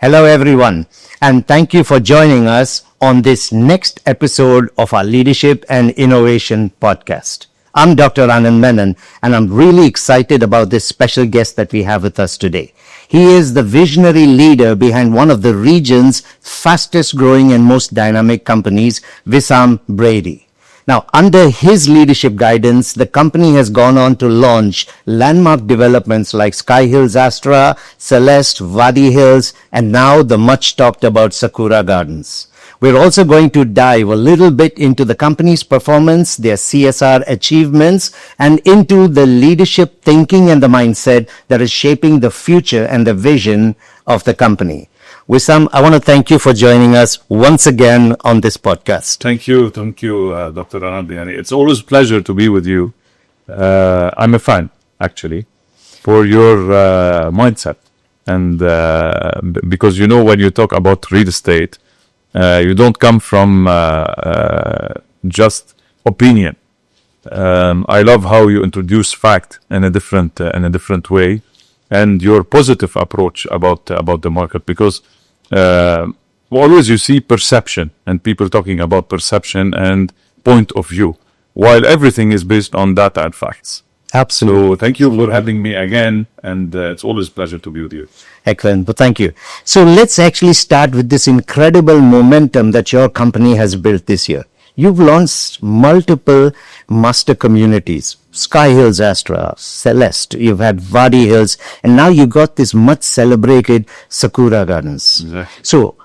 Hello, everyone, and thank you for joining us on this next episode of our Leadership and Innovation podcast. I'm Dr. Anand Menon, and I'm really excited about this special guest that we have with us today. He is the visionary leader behind one of the region's fastest growing and most dynamic companies, Wissam Breidy. Now, under his leadership guidance, the company has gone on to launch landmark developments like Sky Hills Astra, Celeste, Wadi Hills, and now the much talked about Sakura Gardens. We're also going to dive a little bit into the company's performance, their CSR achievements, and into the leadership thinking and the mindset that is shaping the future and the vision of the company. Wissam, I want to thank you for joining us once again on this podcast. Thank you, Dr. Anand. It's always a pleasure to be with you. I'm a fan, actually, for your mindset. And because, when you talk about real estate, you don't come from just opinion. I love how you introduce fact in a different way, and your positive approach about the market, because always you see perception and people talking about perception and point of view, while everything is based on data and facts. Absolutely. So thank you for having me again, and it's always a pleasure to be with you. Excellent. But thank you. So let's actually start with this incredible momentum that your company has built this year. You've launched multiple master communities, Sky Hills Astra, Celeste, you've had Wadi Hills, and now you got this much celebrated Sakura Gardens. Exactly. So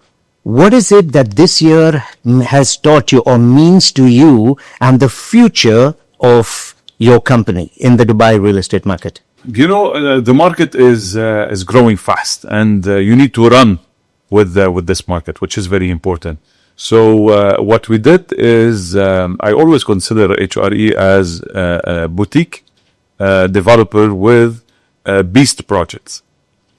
what is it that this year has taught you or means to you and the future of your company in the Dubai real estate market? The market is growing fast, and you need to run with this market, which is very important. So what we did is I always consider HRE as a boutique developer with beast projects.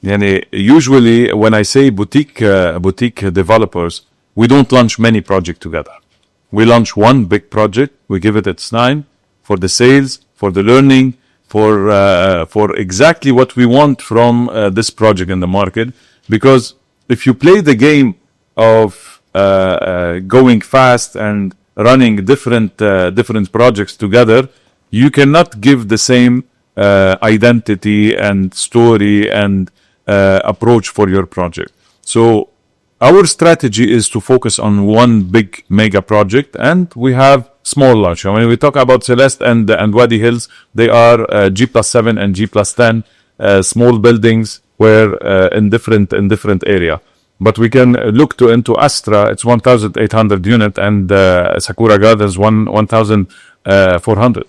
Usually when I say boutique developers, we don't launch many projects together. We launch one big project, we give it its time for the sales, for the learning, for exactly what we want from this project in the market. Because if you play the game of going fast and running different projects together, you cannot give the same identity and story and approach for your project. So our strategy is to focus on one big mega project, and we have small launch. When we talk about Celeste and Wadi Hills, they are G+7 and G+10 small buildings where in different area. But we can look into Astra, it's 1,800 unit, and Sakura Gardens 1,400.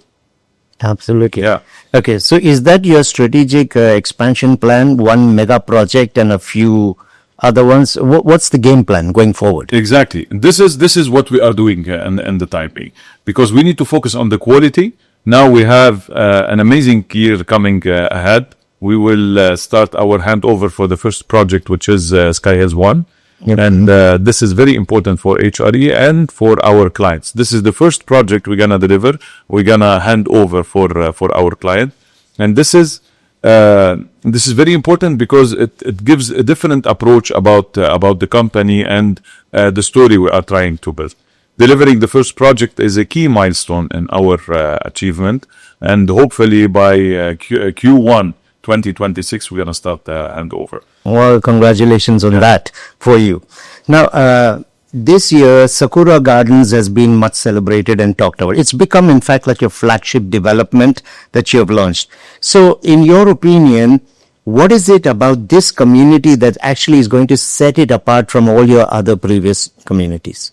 Absolutely. Yeah. Okay, so is that your strategic expansion plan, one mega project and a few other ones? What's the game plan going forward? Exactly. This is what we are doing in the time being, because we need to focus on the quality. Now we have an amazing year coming ahead. We will start our handover for the first project, which is Sky Hills 1. Yep. And this is very important for HRE and for our clients. This is the first project we're going to deliver. We're going to hand over for our client. And this is very important because it gives a different approach about the company and the story we are trying to build. Delivering the first project is a key milestone in our achievement. And hopefully by Q1 2026, we're going to start the handover. Well, congratulations on that for you. Now, this year, Sakura Gardens has been much celebrated and talked about. It's become, in fact, like your flagship development that you have launched. So, in your opinion, what is it about this community that actually is going to set it apart from all your other previous communities?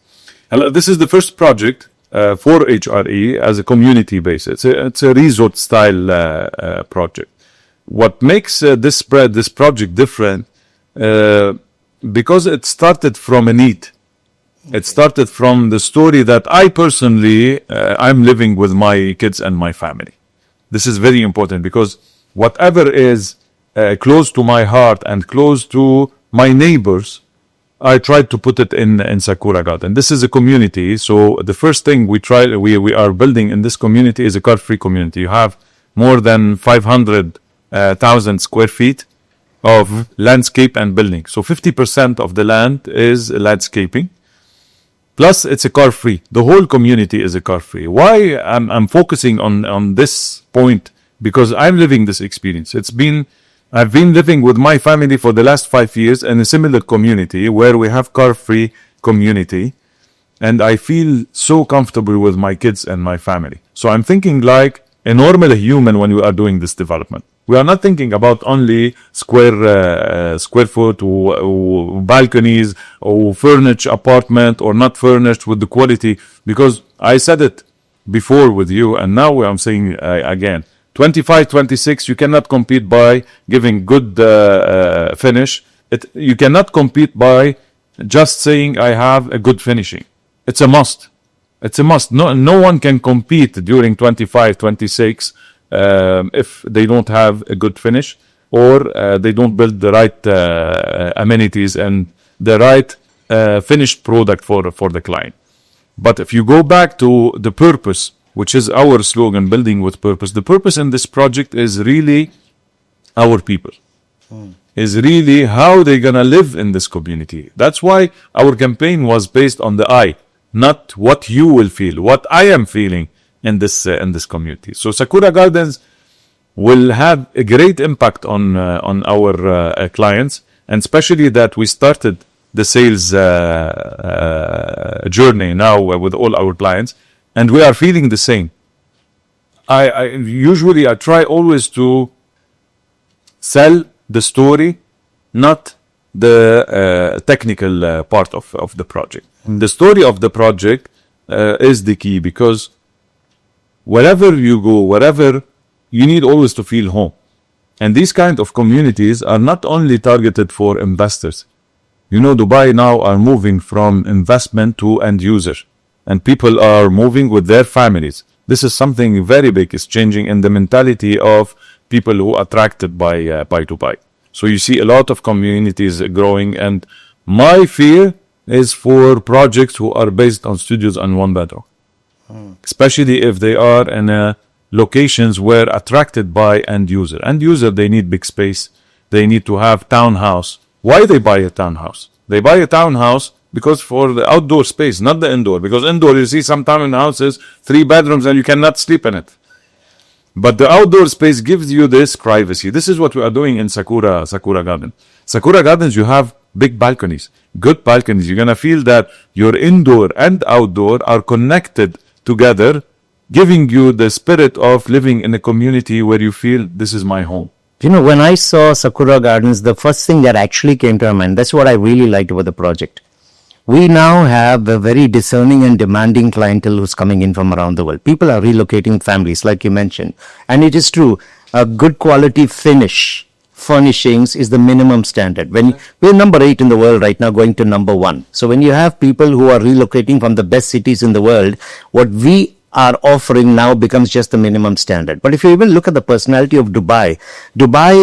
This is the first project for HRE as a community base. It's a resort style project. What makes this project different, because it started from a need. It started from the story that I personally, I'm living with my kids and my family. This is very important because whatever is close to my heart and close to my neighbors, I tried to put it in Sakura Garden. This is a community. So the first thing we are building in this community is a car-free community. You have more than 500,000 square feet of landscape and building. So 50% of the land is landscaping. Plus, it's a car free. The whole community is a car free. Why I'm focusing on this point? Because I'm living this experience. I've been living with my family for the last 5 years in a similar community where we have car free community. And I feel so comfortable with my kids and my family. So I'm thinking like a normal human when we are doing this development. We are not thinking about only square foot or balconies or furnished apartment or not furnished with the quality. Because I said it before with you, and now I'm saying again, 25, 26, you cannot compete by giving good finish. You cannot compete by just saying I have a good finishing. It's a must. It's a must. No one can compete during 25, 26 if they don't have a good finish or they don't build the right amenities and the right finished product for the client. But if you go back to the purpose, which is our slogan, building with purpose, the purpose in this project is really our people. Is really how they're gonna live in this community. That's why our campaign was based on the I, not what you will feel, what I am feeling in this community. So Sakura Gardens will have a great impact on our clients, and especially that we started the sales journey now with all our clients, and we are feeling the same. I usually try always to sell the story, not the technical part of the project. The story of the project is the key, because wherever you go, wherever, you need always to feel home. And these kind of communities are not only targeted for investors. You know, Dubai now are moving from investment to end user, and people are moving with their families. This is something very big. It's changing in the mentality of people who are attracted by Dubai. So you see a lot of communities growing, and my fear is for projects who are based on studios and one bedroom, especially if they are in locations where attracted by end user. End user, they need big space. They need to have townhouse. Why they buy a townhouse? They buy a townhouse because for the outdoor space, not the indoor. Because indoor, you see some townhouses, 3 bedrooms, and you cannot sleep in it. But the outdoor space gives you this privacy. This is what we are doing in Sakura Gardens. Sakura Gardens, you have big balconies, good balconies. You're going to feel that your indoor and outdoor are connected together, giving you the spirit of living in a community where you feel this is my home. You know, when I saw Sakura Gardens, the first thing that actually came to my mind, that's what I really liked about the project. We now have a very discerning and demanding clientele who's coming in from around the world. People are relocating families, like you mentioned. And it is true, a good quality furnishings is the minimum standard. When we're number 8 in the world right now, going to number 1. So when you have people who are relocating from the best cities in the world, what we are offering now becomes just the minimum standard. But if you even look at the personality of Dubai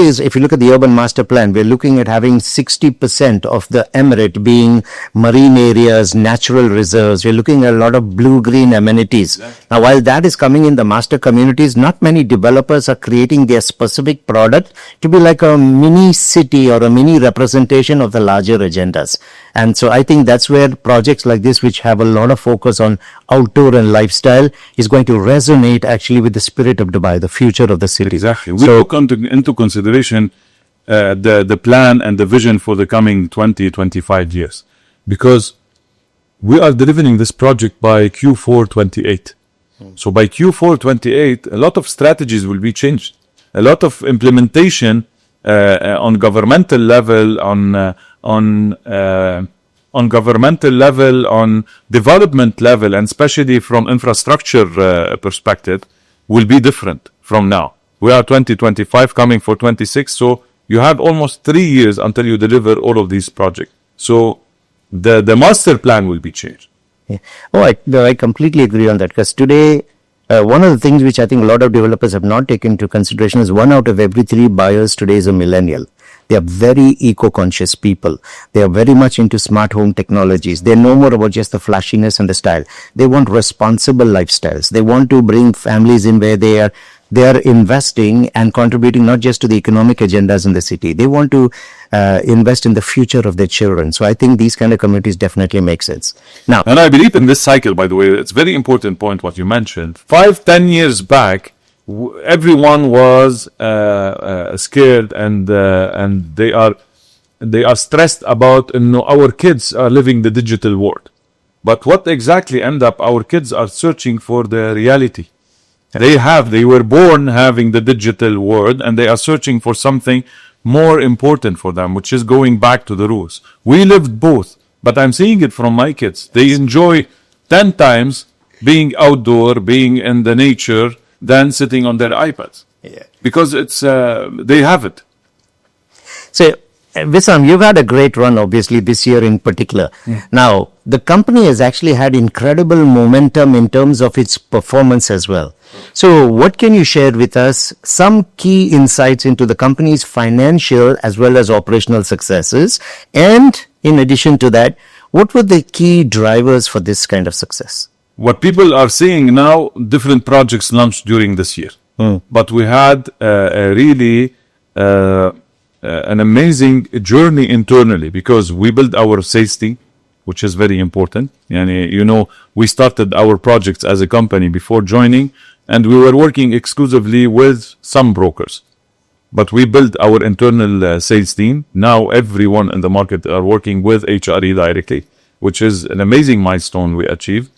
is, if you look at the urban master plan, we're looking at having 60% of the emirate being marine areas, natural reserves. We're looking at a lot of blue-green amenities. Exactly. Now, while that is coming in the master communities, not many developers are creating their specific product to be like a mini city or a mini representation of the larger agendas. And so I think that's where projects like this, which have a lot of focus on outdoor and lifestyle, is going to resonate actually with the spirit of Dubai, the future of the city. Exactly. We took into consideration the plan and the vision for the coming 20, 25 years. Because we are delivering this project by Q4 28. So by Q4 28, a lot of strategies will be changed. A lot of implementation on governmental level, on governmental level, on development level, and especially from infrastructure perspective, will be different from now. We are 2025 coming for 26, so you have almost 3 years until you deliver all of these projects. So the master plan will be changed. Yeah. Oh, I completely agree on that, because today, one of the things which I think a lot of developers have not taken into consideration is 1 out of every 3 buyers today is a millennial. They are very eco-conscious people. They are very much into smart home technologies. They know more about just the flashiness and the style. They want responsible lifestyles. They want to bring families in where they are they are investing and contributing not just to the economic agendas in the city. They want to invest in the future of their children. So I think these kind of communities definitely make sense. Now, And I believe in this cycle, by the way, it's a very important point what you mentioned. 5-10 years back, everyone was scared and they are stressed about our kids are living the digital world. But what exactly end up, our kids are searching for the reality. They were born having the digital world, and they are searching for something more important for them, which is going back to the roots. We lived both, but I'm seeing it from my kids. They enjoy 10 times being outdoor, being in the nature, than sitting on their iPads. Yeah. Because it's they have it. so Wissam, you've had a great run, obviously, this year in particular. Now, the company has actually had incredible momentum in terms of its performance as well. So, what can you share with us some key insights into the company's financial as well as operational successes? And in addition to that, what were the key drivers for this kind of success? What people are seeing now, different projects launched during this year. But we had a really an amazing journey internally, because we built our sales team, which is very important. And, we started our projects as a company before joining, and we were working exclusively with some brokers. But we built our internal sales team. Now everyone in the market are working with HRE directly, which is an amazing milestone we achieved.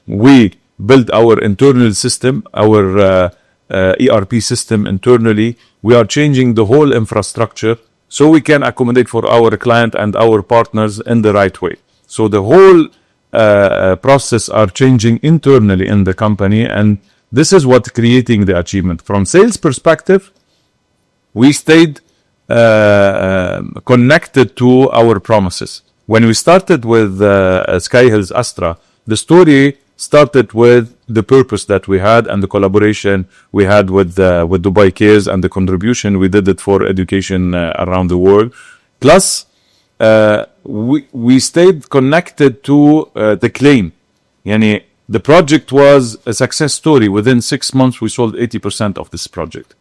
We built our internal system, our ERP system internally. We are changing the whole infrastructure so we can accommodate for our client and our partners in the right way. So the whole process are changing internally in the company, and this is what creating the achievement. From sales perspective, we stayed connected to our promises. When we started with Sky Hills Astra, the story started with the purpose that we had and the collaboration we had with Dubai Cares and the contribution we did it for education around the world. Plus, we stayed connected to the claim. The project was a success story. Within 6 months, we sold 80% of this project.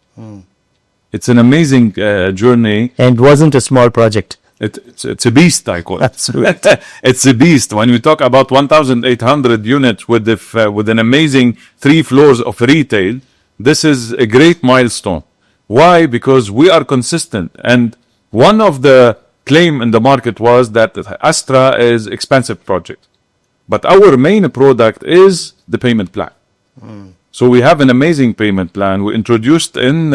It's an amazing journey. And it wasn't a small project. It's a beast, I call it. Absolutely. It's a beast. When we talk about 1,800 units with an amazing 3 floors of retail, this is a great milestone. Why? Because we are consistent. And one of the claim in the market was that Astra is expensive project. But our main product is the payment plan. So we have an amazing payment plan. We introduced in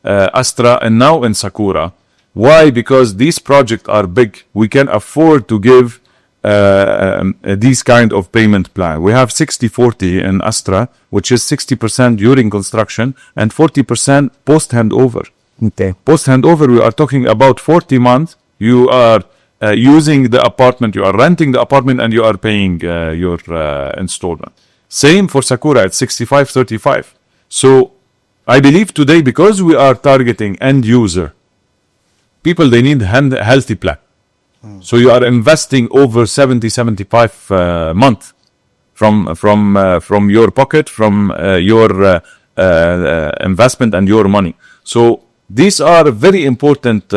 Astra and now in Sakura. Why? Because these projects are big. We can afford to give these kind of payment plan. We have 60-40 in Astra, which is 60% during construction and 40% post-handover. Okay. Post-handover, we are talking about 40 months. You are using the apartment, you are renting the apartment, and you are paying your installment. Same for Sakura, it's 65-35. So I believe today, because we are targeting end user, people, they need healthy plan. So you are investing over 70-75 month from your pocket, from your investment and your money. So these are very important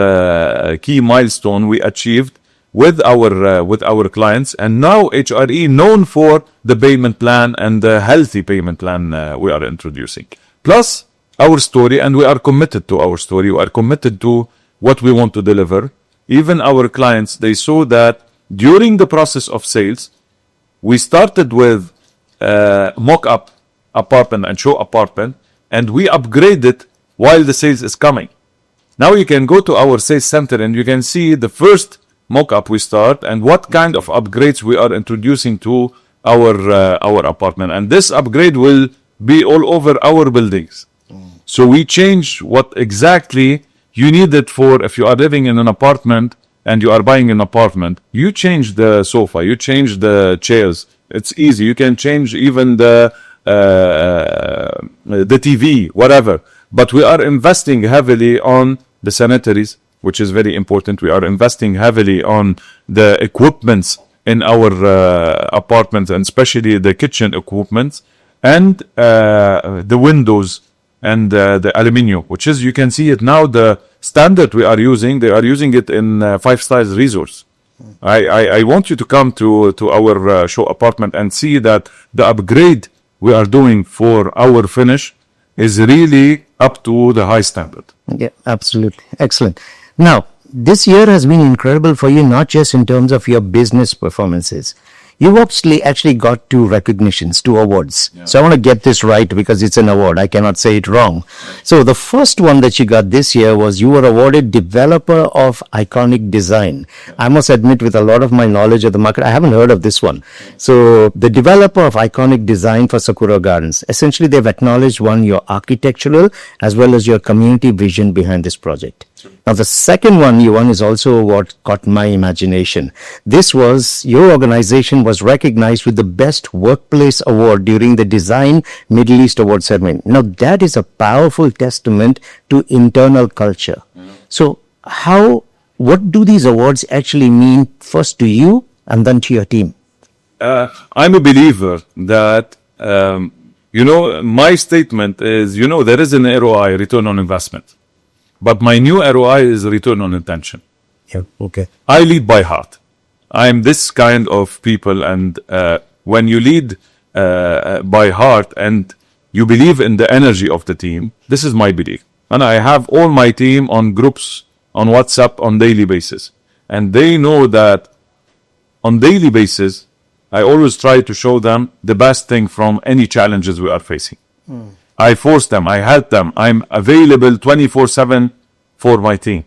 key milestone we achieved with our clients, and now HRE known for the payment plan and the healthy payment plan we are introducing. Plus our story, and we are committed to our story. We are committed to what we want to deliver. Even our clients, they saw that during the process of sales, we started with mock-up apartment and show apartment, and we upgraded while the sales is coming. Now you can go to our sales center and you can see the first mock-up we start and what kind of upgrades we are introducing to our apartment. And this upgrade will be all over our buildings. So we change what exactly you need it for. If you are living in an apartment and you are buying an apartment, you change the sofa, you change the chairs. It's easy. You can change even the TV, whatever. But we are investing heavily on the sanitaries, which is very important. We are investing heavily on the equipments in our apartments, and especially the kitchen equipments. and the windows and the aluminium, which is, you can see it now, the standard we are using, they are using it in 5-star resorts. I want you to come to our show apartment and see that the upgrade we are doing for our finish is really up to the high standard. Yeah, absolutely. Excellent. Now, this year has been incredible for you, not just in terms of your business performances. You've actually got 2 recognitions, 2 awards. Yeah. So I want to get this right because it's an award. I cannot say it wrong. So the first one that you got this year was you were awarded Developer of Iconic Design. Yeah. I must admit, with a lot of my knowledge of the market, I haven't heard of this one. So the Developer of Iconic Design for Sakura Gardens. Essentially, they've acknowledged, one, your architectural as well as your community vision behind this project. Sure. Now, the second one you won is also what caught my imagination. This was, your organization was recognized with the Best Workplace Award during the Design Middle East Award ceremony. Now, that is a powerful testament to internal culture. Mm-hmm. So, what do these awards actually mean, first to you and then to your team? I'm a believer that, my statement is, there is an ROI, return on investment. But my new ROI is return on intention. Yeah, okay. I lead by heart. I'm this kind of people, and when you lead by heart and you believe in the energy of the team, this is my belief. And I have all my team on groups on WhatsApp on daily basis. And they know that on daily basis, I always try to show them the best thing from any challenges we are facing. I force them, I help them, I'm available 24/7 for my team,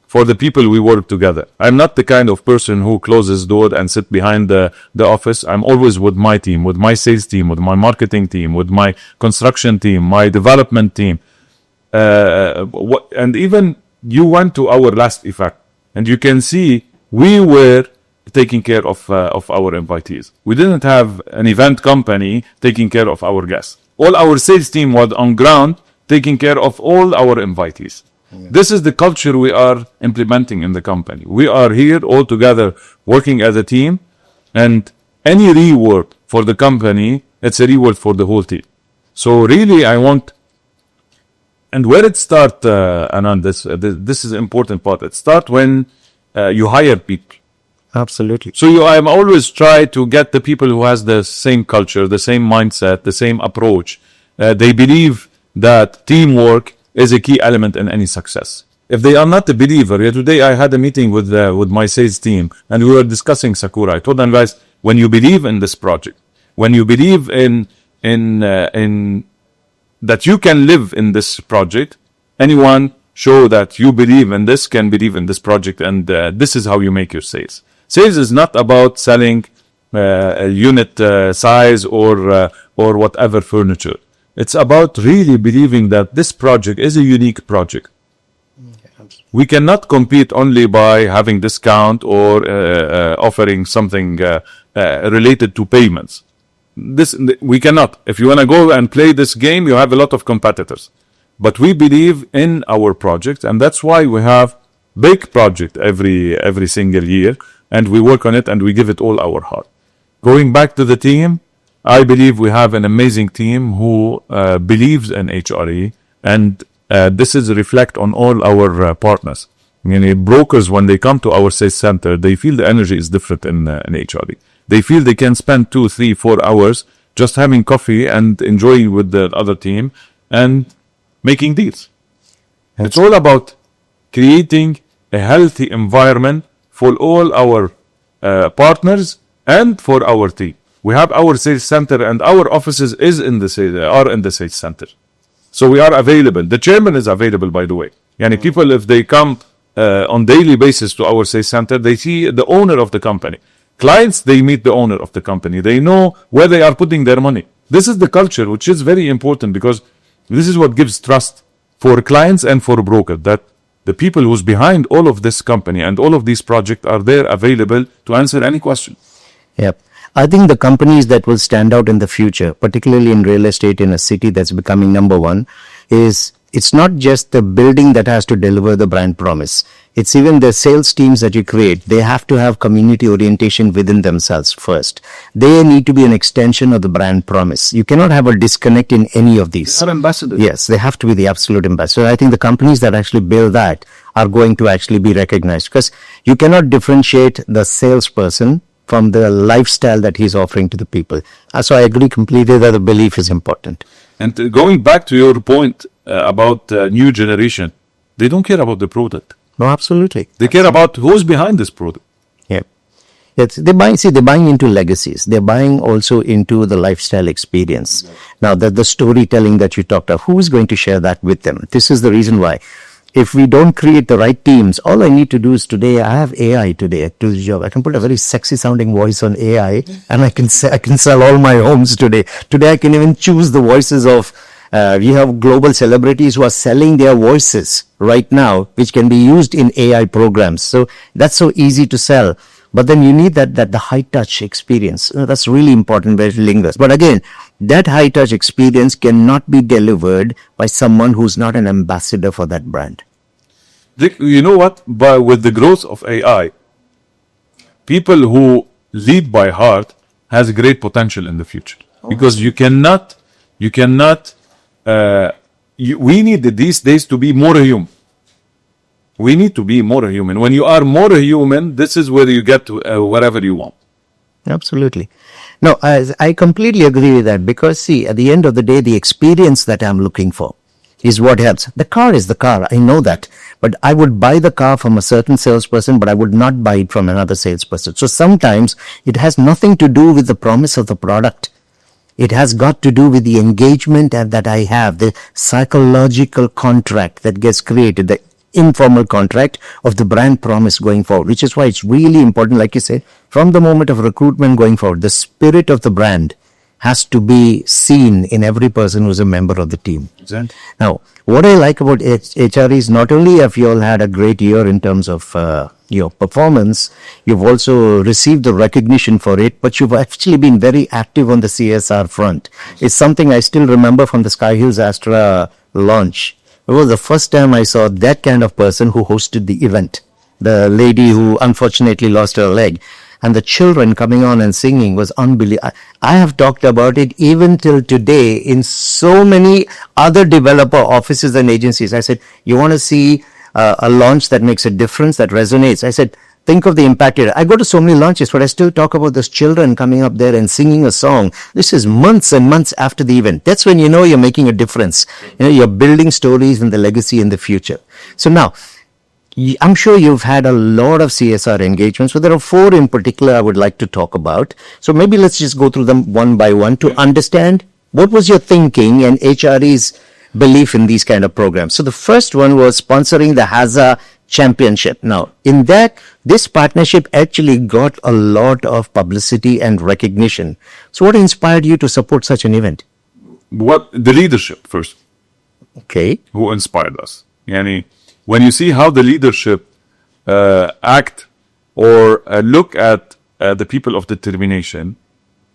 for the people we work together. I'm not the kind of person who closes door and sit behind the office. I'm always with my team, with my sales team, with my marketing team, with my construction team, my development team. And even you went to our last event, and you can see we were taking care of our invitees. We didn't have an event company taking care of our guests. All our sales team was on ground taking care of all our invitees. Yeah. This is the culture we are implementing in the company. We are here all together working as a team, and any reward for the company, it's a reward for the whole team. So really I want, and where it starts, Anand, this is an important part. It starts when you hire people. Absolutely. So I'm always try to get the people who has the same culture, the same mindset, the same approach. They believe that teamwork is a key element in any success. If they are not a believer, today I had a meeting with my sales team, and we were discussing Sakura. I told them, guys, when you believe in this project, when you believe in that you can live in this project, anyone show that you believe in this can believe in this project, and this is how you make your sales. Sales is not about selling a unit size or whatever furniture. It's about really believing that this project is a unique project. We cannot compete only by having discount or offering something related to payments. We cannot. If you want to go and play this game, you have a lot of competitors. But we believe in our project, and that's why we have big project every single year. And we work on it, and we give it all our heart. Going back to the team, I believe we have an amazing team who believes in HRE, and this is reflect on all our partners. Brokers, when they come to our sales center, they feel the energy is different in HRE. They feel they can spend 2, 3, 4 hours just having coffee and enjoying with the other team and making deals. It's all about creating a healthy environment for all our partners and for our team. We have our sales center, and our offices are in the sales center. So we are available. The chairman is available, by the way. People, if they come on daily basis to our sales center, they see the owner of the company. Clients, they meet the owner of the company. They know where they are putting their money. This is the culture, which is very important, because this is what gives trust for clients and for a broker, that the people who's behind all of this company and all of these projects are there available to answer any question. Yep. I think the companies that will stand out in the future, particularly in real estate in a city that's becoming number one, is it's not just the building that has to deliver the brand promise. It's even the sales teams that you create. They have to have community orientation within themselves first. They need to be an extension of the brand promise. You cannot have a disconnect in any of these. They're ambassadors. Yes, they have to be the absolute ambassador. I think the companies that actually build that are going to actually be recognized, because you cannot differentiate the salesperson from the lifestyle that he's offering to the people. So I agree completely that the belief is important. And going back to your point about new generation, they don't care about the product. No, absolutely. They care about who's behind this product. Yeah. They're buying into legacies. They're buying also into the lifestyle experience. Now, the storytelling that you talked of, who is going to share that with them? This is the reason why. If we don't create the right teams, all I need to do is today, I have AI today to the job. I can put a very sexy sounding voice on AI and I can sell all my homes today. Today, I can even choose the voices of, we have global celebrities who are selling their voices right now, which can be used in AI programs. So that's so easy to sell. But then you need that the high touch experience. That's really important where it lingers. But again, that high touch experience cannot be delivered by someone who's not an ambassador for that brand. You know what? But with the growth of AI, people who lead by heart has great potential in the future. Because we need these days to be more human. We need to be more human. When you are more human, this is where you get to whatever you want. Absolutely. No, I completely agree with that, because see, at the end of the day, the experience that I'm looking for is what helps. The car is the car. I know that. But I would buy the car from a certain salesperson, but I would not buy it from another salesperson. So sometimes it has nothing to do with the promise of the product. It has got to do with the engagement that I have, the psychological contract that gets created, the informal contract of the brand promise going forward, which is why it's really important, like you said, from the moment of recruitment going forward, the spirit of the brand has to be seen in every person who's a member of the team. Exactly. Now, what I like about HRE is not only have you all had a great year in terms of your performance, you've also received the recognition for it, but you've actually been very active on the CSR front. It's something I still remember from the Sky Hills Astra launch. It was the first time I saw that kind of person who hosted the event. The lady who unfortunately lost her leg. And the children coming on and singing was unbelievable. I have talked about it even till today in so many other developer offices and agencies. I said, you want to see a launch that makes a difference, that resonates? I said, think of the impact here. I go to so many launches, but I still talk about those children coming up there and singing a song. This is months and months after the event. That's when you know you're making a difference. You know, you're building stories and the legacy in the future. So now, I'm sure you've had a lot of CSR engagements, but there are 4 in particular I would like to talk about. So maybe let's just go through them one by one to understand what was your thinking and HRE's belief in these kind of programs. So the first one was sponsoring the HAZA Championship. Now, in that, this partnership actually got a lot of publicity and recognition. So what inspired you to support such an event? The leadership first. Okay. Who inspired us. Yani, when you see how the leadership act or look at the people of determination,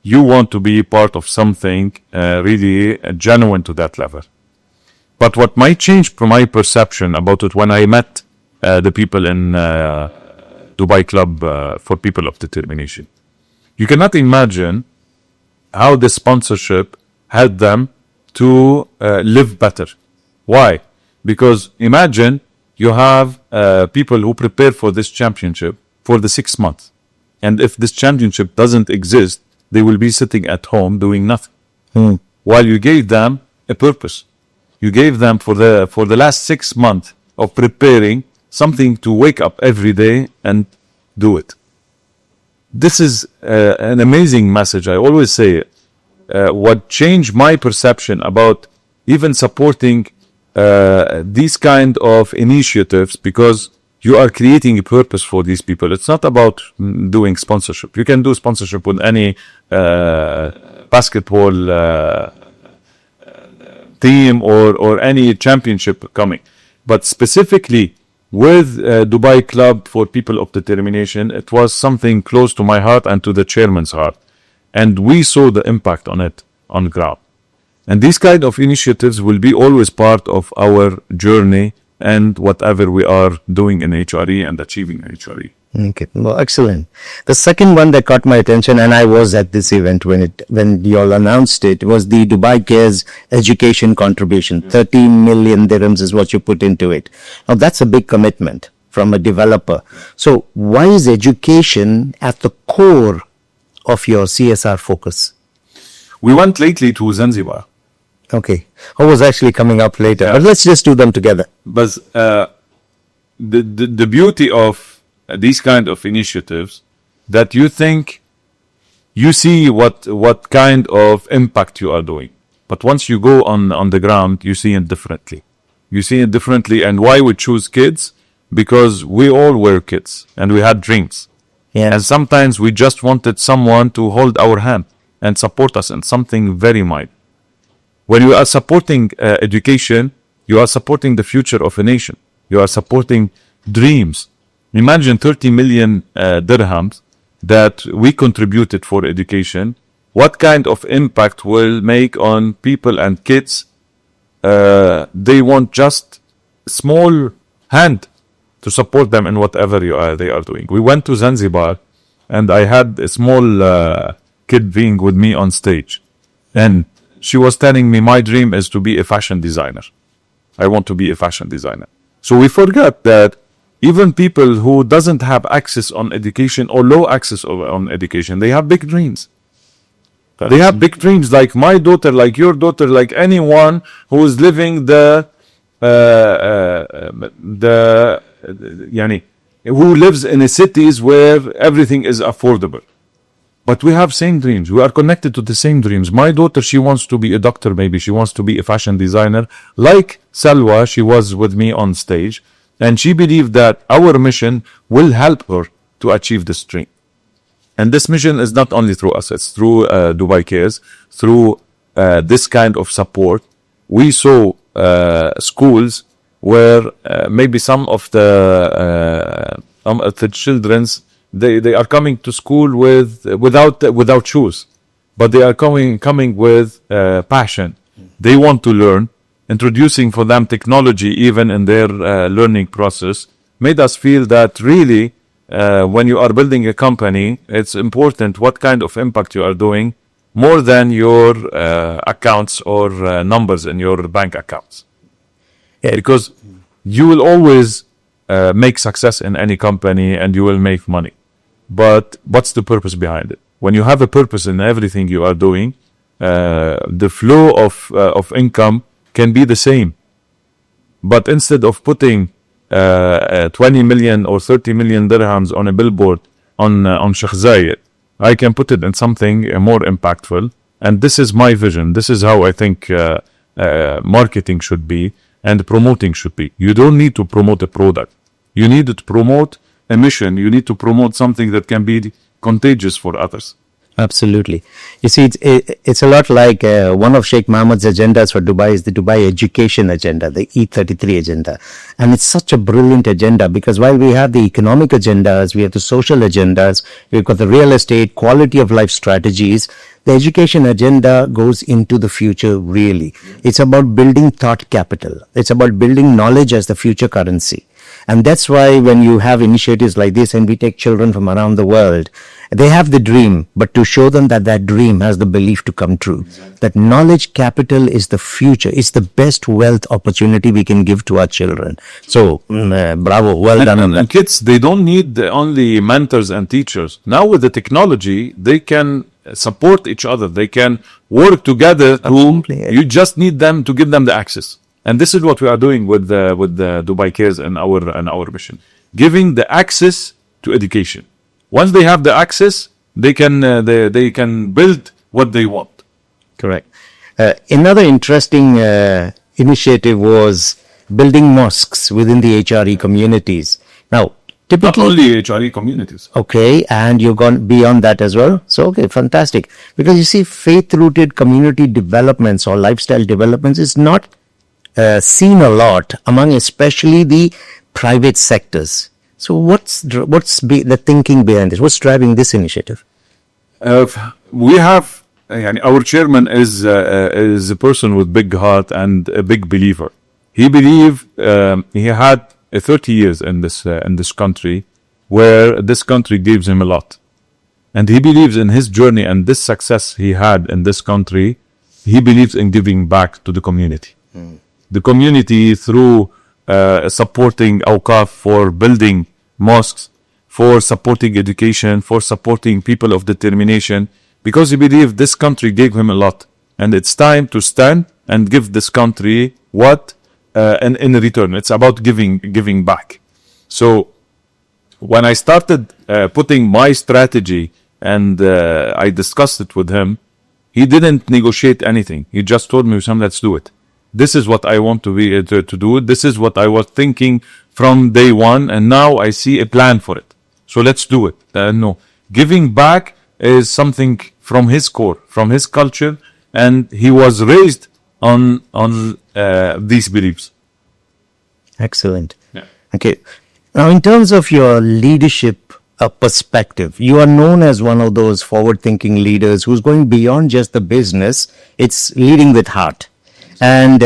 you want to be part of something really genuine to that level. But what might change my perception about it when I met the people in Dubai Club for People of Determination. You cannot imagine how the sponsorship helped them to live better. Why? Because imagine you have people who prepare for this championship for the 6 months. And if this championship doesn't exist, they will be sitting at home doing nothing. While you gave them a purpose. You gave them for the last 6 months of preparing something to wake up every day and do it. This is an amazing message. I always say what changed my perception about even supporting these kind of initiatives, because you are creating a purpose for these people. It's not about doing sponsorship. You can do sponsorship with any basketball team or any championship coming. But specifically with Dubai Club for People of Determination, it was something close to my heart and to the chairman's heart. And we saw the impact on it on ground. And these kind of initiatives will be always part of our journey and whatever we are doing in HRE and achieving HRE. Okay, well, excellent. The second one that caught my attention, and I was at this event when you all announced it, was the Dubai Cares education contribution. 30 million dirhams is what you put into it. Now, that's a big commitment from a developer. So, why is education at the core of your CSR focus? We went lately to Zanzibar. Okay, I was actually coming up later, but let's just do them together. But the beauty of these kind of initiatives, that you think you see what kind of impact you are doing, but once you go on the ground, you see it differently. You see it differently. And why we choose kids? Because we all were kids and we had dreams. Yeah. And sometimes we just wanted someone to hold our hand and support us in something very minor. When you are supporting education, you are supporting the future of a nation. You are supporting dreams. Imagine 30 million dirhams that we contributed for education. What kind of impact will make on people and kids? They want just a small hand to support them in whatever they are doing. We went to Zanzibar, and I had a small kid being with me on stage. And she was telling me, my dream is to be a fashion designer. I want to be a fashion designer. So we forgot that even people who doesn't have access on education or low access on education, they have big dreams. They have big dreams, like my daughter, like your daughter, like anyone who is living who lives in a cities where everything is affordable. But we have same dreams. We are connected to the same dreams. My daughter, she wants to be a doctor, maybe. She wants to be a fashion designer. Like Salwa, she was with me on stage. And she believed that our mission will help her to achieve this dream. And this mission is not only through us, it's through Dubai Cares, through this kind of support. We saw schools where maybe some of the children's, they are coming to school without shoes, but they are coming with passion. They want to learn. Introducing for them technology even in their learning process made us feel that really when you are building a company, it's important what kind of impact you are doing more than your accounts or numbers in your bank accounts. Yeah. Because you will always make success in any company and you will make money. But what's the purpose behind it? When you have a purpose in everything you are doing, the flow of income can be the same. But instead of putting 20 million or 30 million dirhams on a billboard on Sheikh Zayed, I can put it in something more impactful. And this is my vision. This is how I think marketing should be and promoting should be. You don't need to promote a product. You need to promote a mission. You need to promote something that can be contagious for others. Absolutely. You see, it's a lot like one of Sheikh Mohammed's agendas for Dubai is the Dubai education agenda, the E33 agenda. And it's such a brilliant agenda because while we have the economic agendas, we have the social agendas, we've got the real estate, quality of life strategies, the education agenda goes into the future really. It's about building thought capital. It's about building knowledge as the future currency. And that's why when you have initiatives like this and we take children from around the world, they have the dream, but to show them that that dream has the belief to come true. Exactly. That knowledge capital is the future. It's the best wealth opportunity we can give to our children. So, bravo, well done. And kids, they don't need only mentors and teachers. Now with the technology, they can support each other. They can work together. You just need them to give them the access. And this is what we are doing with the Dubai Cares and our mission, giving the access to education. Once they have the access, they can build what they want. Correct. Another interesting initiative was building mosques within the HRE communities. Now, typically, not only HRE communities. Okay, and you've gone beyond that as well. So, okay, fantastic. Because you see, faith-rooted community developments or lifestyle developments is not seen a lot among especially the private sectors. So what's the thinking behind this? What's driving this initiative? We have our chairman is a person with big heart and a big believer. He believed he had 30 years in this country, where this country gives him a lot, and he believes in his journey and this success he had in this country. He believes in giving back to the community. The community through supporting Awqaf for building mosques, for supporting education, for supporting people of determination, because he believed this country gave him a lot, and it's time to stand and give this country what and in return. It's about giving back. So when I started putting my strategy and I discussed it with him, he didn't negotiate anything. He just told me, Wissam, let's do it. This is what I want to do. This is what I was thinking from day one, and now I see a plan for it. So let's do it. No, giving back is something from his core, from his culture, and he was raised on these beliefs. Excellent. Yeah. Okay. Now, in terms of your leadership perspective, you are known as one of those forward-thinking leaders who's going beyond just the business. It's leading with heart. And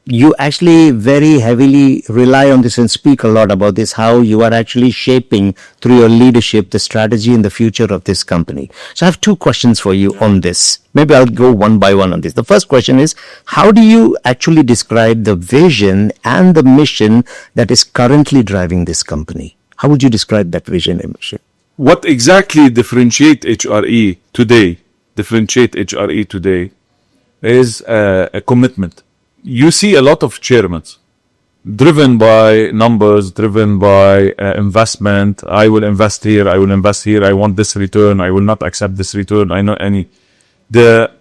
you actually very heavily rely on this and speak a lot about this, how you are actually shaping through your leadership the strategy and the future of this company. So I have two questions for you on this. Maybe I'll go one by one on this. The first question is, how do you actually describe the vision and the mission that is currently driving this company? How would you describe that vision and mission? What exactly differentiate HRE today is a commitment. You see a lot of chairmen driven by numbers, driven by investment. I will invest here, I will invest here, I want this return, I will not accept this return. I know any. The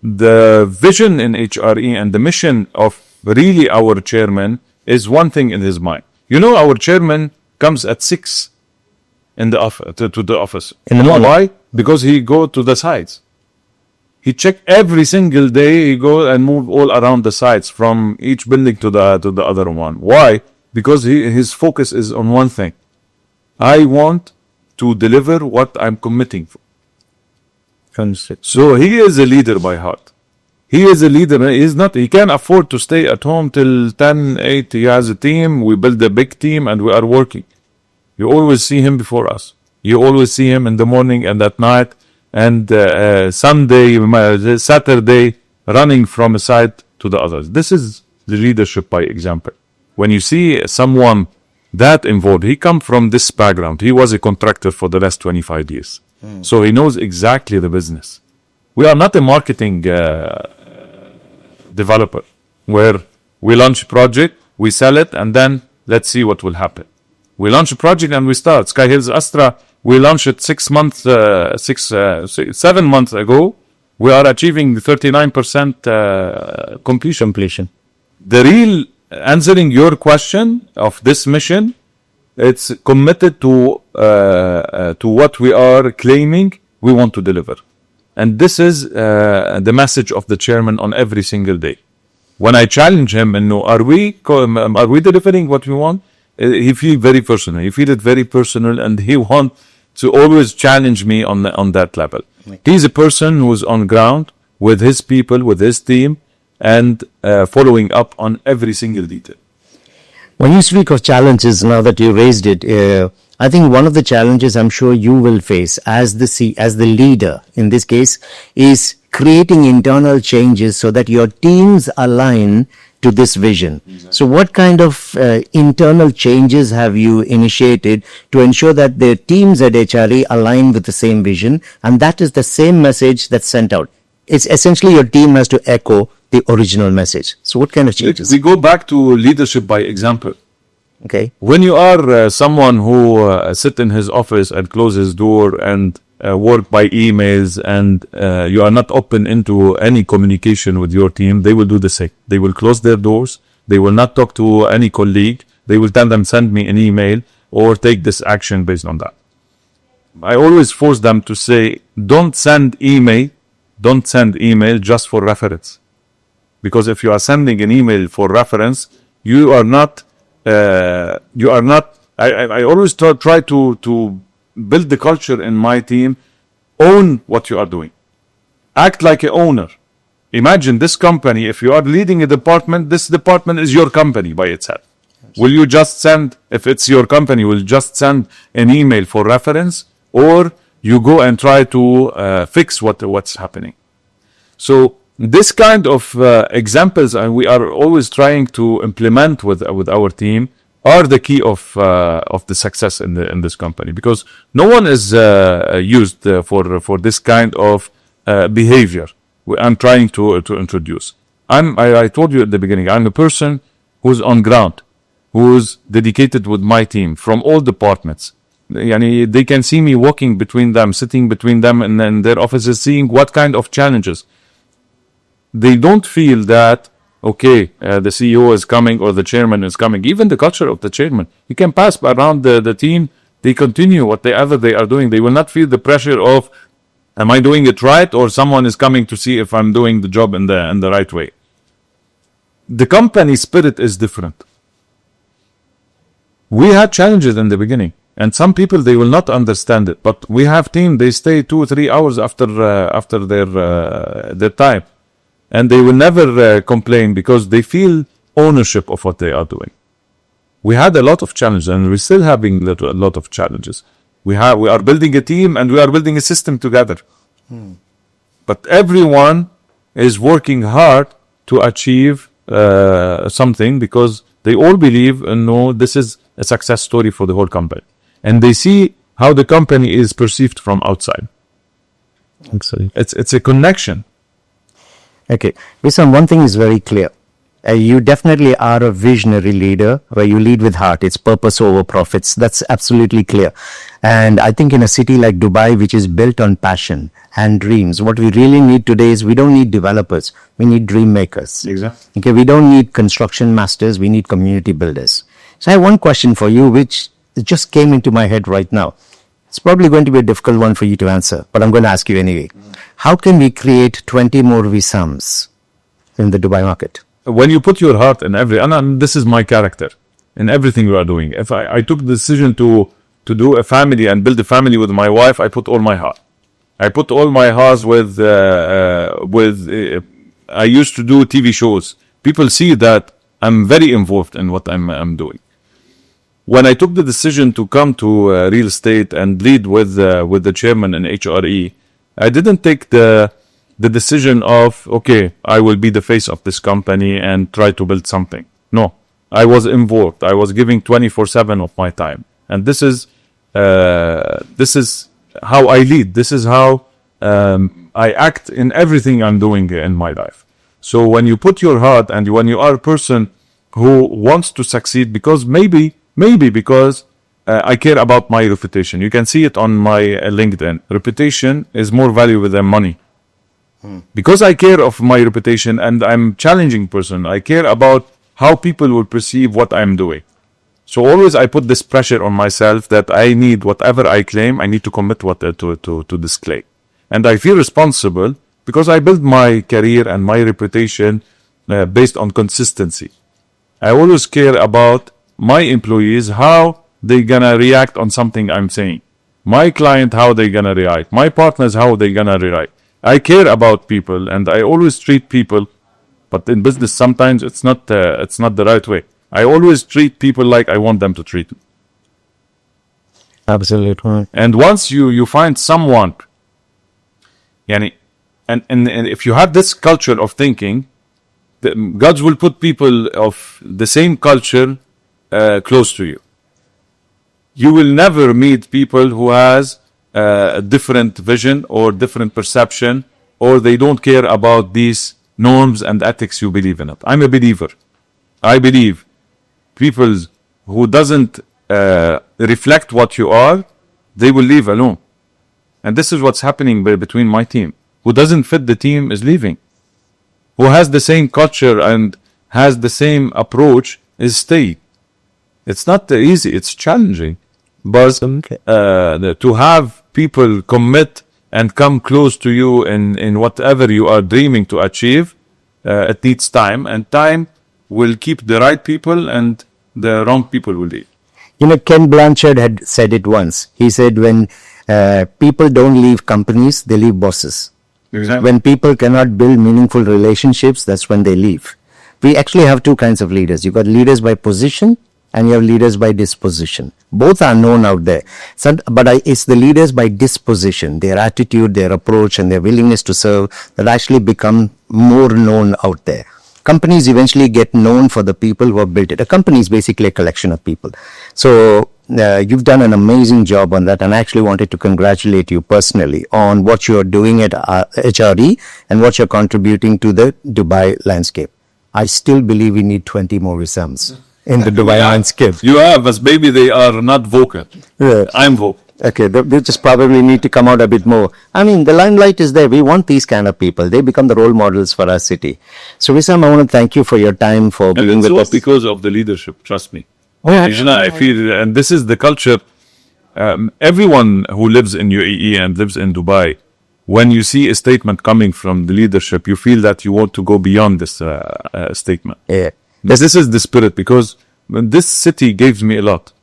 vision in HRE and the mission of really our chairman is one thing in his mind. You know, our chairman comes at 6 in the office, to the office. In the morning. Why? Because he go to the sites. He check every single day. He go and move all around the sites from each building to the other one. Why? Because his focus is on one thing. I want to deliver what I'm committing for. So he is a leader by heart. He is a leader. He can't afford to stay at home till 10, 8. He has a team. We build a big team and we are working. You always see him before us. You always see him in the morning and at night. And Sunday, Saturday, running from a side to the others. This is the leadership by example. When you see someone that involved, he come from this background. He was a contractor for the last 25 years. So he knows exactly the business. We are not a marketing developer where we launch a project, we sell it, and then let's see what will happen. We launch a project and we start. Sky Hills Astra, we launched it 7 months ago. We are achieving 39% completion. The real answering your question of this mission, it's committed to what we are claiming we want to deliver. And this is the message of the chairman on every single day. When I challenge him and know, are we delivering what we want? He feels very personal. He feels it very personal, and he wants to always challenge me on that level. He's a person who's on ground with his people, with his team, and following up on every single detail. When you speak of challenges, now that you raised it, I think one of the challenges I'm sure you will face as the leader in this case is creating internal changes so that your teams align to this vision. Exactly. So what kind of internal changes have you initiated to ensure that the teams at HRE align with the same vision, and that is the same message that's sent out? It's essentially your team has to echo the original message. So what kind of changes? We go back to leadership by example. Okay. When you are someone who sit in his office and close his door and work by emails, and you are not open into any communication with your team, they will do the same. They will close their doors. They will not talk to any colleague. They will tell them, send me an email or take this action based on that. I always force them to say, don't send email just for reference. Because if you are sending an email for reference, you are not, I always try to build the culture in my team, own what you are doing. Act like an owner. Imagine this company, if you are leading a department, this department is your company by itself. Will you just send, if it's your company, will you just send an email for reference, or you go and try to fix what's happening? So this kind of examples, and we are always trying to implement with our team, are the key of the success in this company, because no one is used for this kind of behavior I'm trying to introduce. I told you at the beginning, I'm a person who's on ground, who's dedicated with my team from all departments. Yani, they can see me walking between them, sitting between them and then their offices, seeing what kind of challenges. They don't feel that, okay, the CEO is coming or the chairman is coming. Even the culture of the chairman, you can pass around the team, they continue whatever they are doing. They will not feel the pressure of, am I doing it right, or someone is coming to see if I'm doing the job in the right way. The company spirit is different. We had challenges in the beginning, and some people, they will not understand it, but we have team, they stay 2 or 3 hours after their time, and they will never complain because they feel ownership of what they are doing. We had a lot of challenges, and we're still having a lot of challenges. We are building a team, and we are building a system together. But everyone is working hard to achieve something, because they all believe and know this is a success story for the whole company. And they see how the company is perceived from outside. Excellent. It's a connection. Okay. Wissam, one thing is very clear. You definitely are a visionary leader where you lead with heart. It's purpose over profits. That's absolutely clear. And I think in a city like Dubai, which is built on passion and dreams, what we really need today is, we don't need developers. We need dream makers. Exactly. Okay. We don't need construction masters. We need community builders. So I have one question for you, which just came into my head right now. It's probably going to be a difficult one for you to answer, but I'm going to ask you anyway. How can we create 20 more Wissams in the Dubai market? When you put your heart in and this is my character in everything we are doing. If I took the decision to do a family and build a family with my wife, I put all my heart. I put all my heart with I used to do TV shows. People see that I'm very involved in what I'm doing. When I took the decision to come to real estate and lead with the chairman in HRE, I didn't take the decision of, okay, I will be the face of this company and try to build something. No, I was involved. I was giving 24/7 of my time. And this is how I lead. This is how I act in everything I'm doing in my life. So when you put your heart, and when you are a person who wants to succeed, because maybe because I care about my reputation. You can see it on my LinkedIn. Reputation is more valuable than money. Because I care of my reputation, and I'm a challenging person, I care about how people will perceive what I'm doing. So always I put this pressure on myself that I need, whatever I claim, I need to commit to display. And I feel responsible because I build my career and my reputation based on consistency. I always care about my employees, how they gonna react on something I'm saying. My client, how they gonna react. My partners, how they gonna react. I care about people, and I always treat people, but in business sometimes it's not the right way. I always treat people like I want them to treat me. Absolutely. And once you find someone, and if you have this culture of thinking, God will put people of the same culture close to you. You will never meet people who has a different vision or different perception, or they don't care about these norms and ethics you believe in it. I'm a believer. I believe people who doesn't reflect what you are, they will leave alone. And this is what's happening between my team. Who doesn't fit the team is leaving. Who has the same culture and has the same approach is staying. It's not easy, it's challenging. But to have people commit and come close to you in whatever you are dreaming to achieve, it needs time. And time will keep the right people, and the wrong people will leave. You know, Ken Blanchard had said it once. He said, when people don't leave companies, they leave bosses. Exactly. When people cannot build meaningful relationships, that's when they leave. We actually have two kinds of leaders. You've got leaders by position and you have leaders by disposition. Both are known out there. It's the leaders by disposition, their attitude, their approach, and their willingness to serve that actually become more known out there. Companies eventually get known for the people who have built it. A company is basically a collection of people. So you've done an amazing job on that, and I actually wanted to congratulate you personally on what you're doing at HRE and what you're contributing to the Dubai landscape. I still believe we need 20 more Wissams in the Dubai landscape. You have, as maybe they are not vocal. Yeah. I'm vocal. Okay, they just probably need to come out a bit more. I mean, the limelight is there. We want these kind of people. They become the role models for our city. So, Wissam, I want to thank you for your time, for being And it's with all us. because of the leadership, trust me. Oh, yeah. I feel, and this is the culture. Everyone who lives in UAE and lives in Dubai, when you see a statement coming from the leadership, you feel that you want to go beyond this statement. Yeah. This is the spirit, because this city gives me a lot.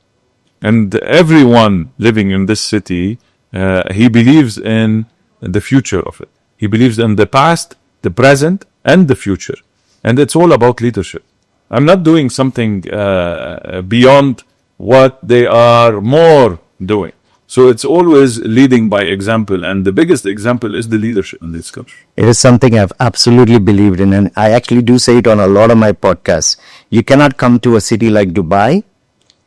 And everyone living in this city, he believes in the future of it. He believes in the past, the present, and the future. And it's all about leadership. I'm not doing something beyond what they are more doing. So it's always leading by example. And the biggest example is the leadership in this country. It is something I've absolutely believed in, and I actually do say it on a lot of my podcasts. You cannot come to a city like Dubai,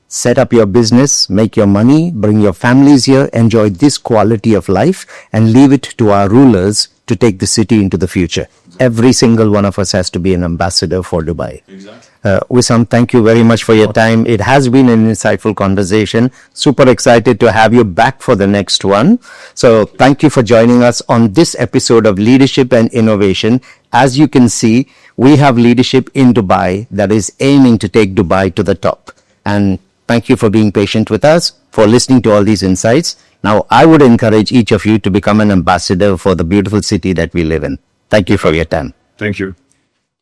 set up your business, make your money, bring your families here, enjoy this quality of life, and leave it to our rulers to take the city into the future. Every single one of us has to be an ambassador for Dubai. Exactly. Wissam, thank you very much for your time. It has been an insightful conversation. Super excited to have you back for the next one. So thank you for joining us on this episode of Leadership and Innovation. As you can see, we have leadership in Dubai that is aiming to take Dubai to the top. And thank you for being patient with us, for listening to all these insights. Now, I would encourage each of you to become an ambassador for the beautiful city that we live in. Thank you for your time. Thank you.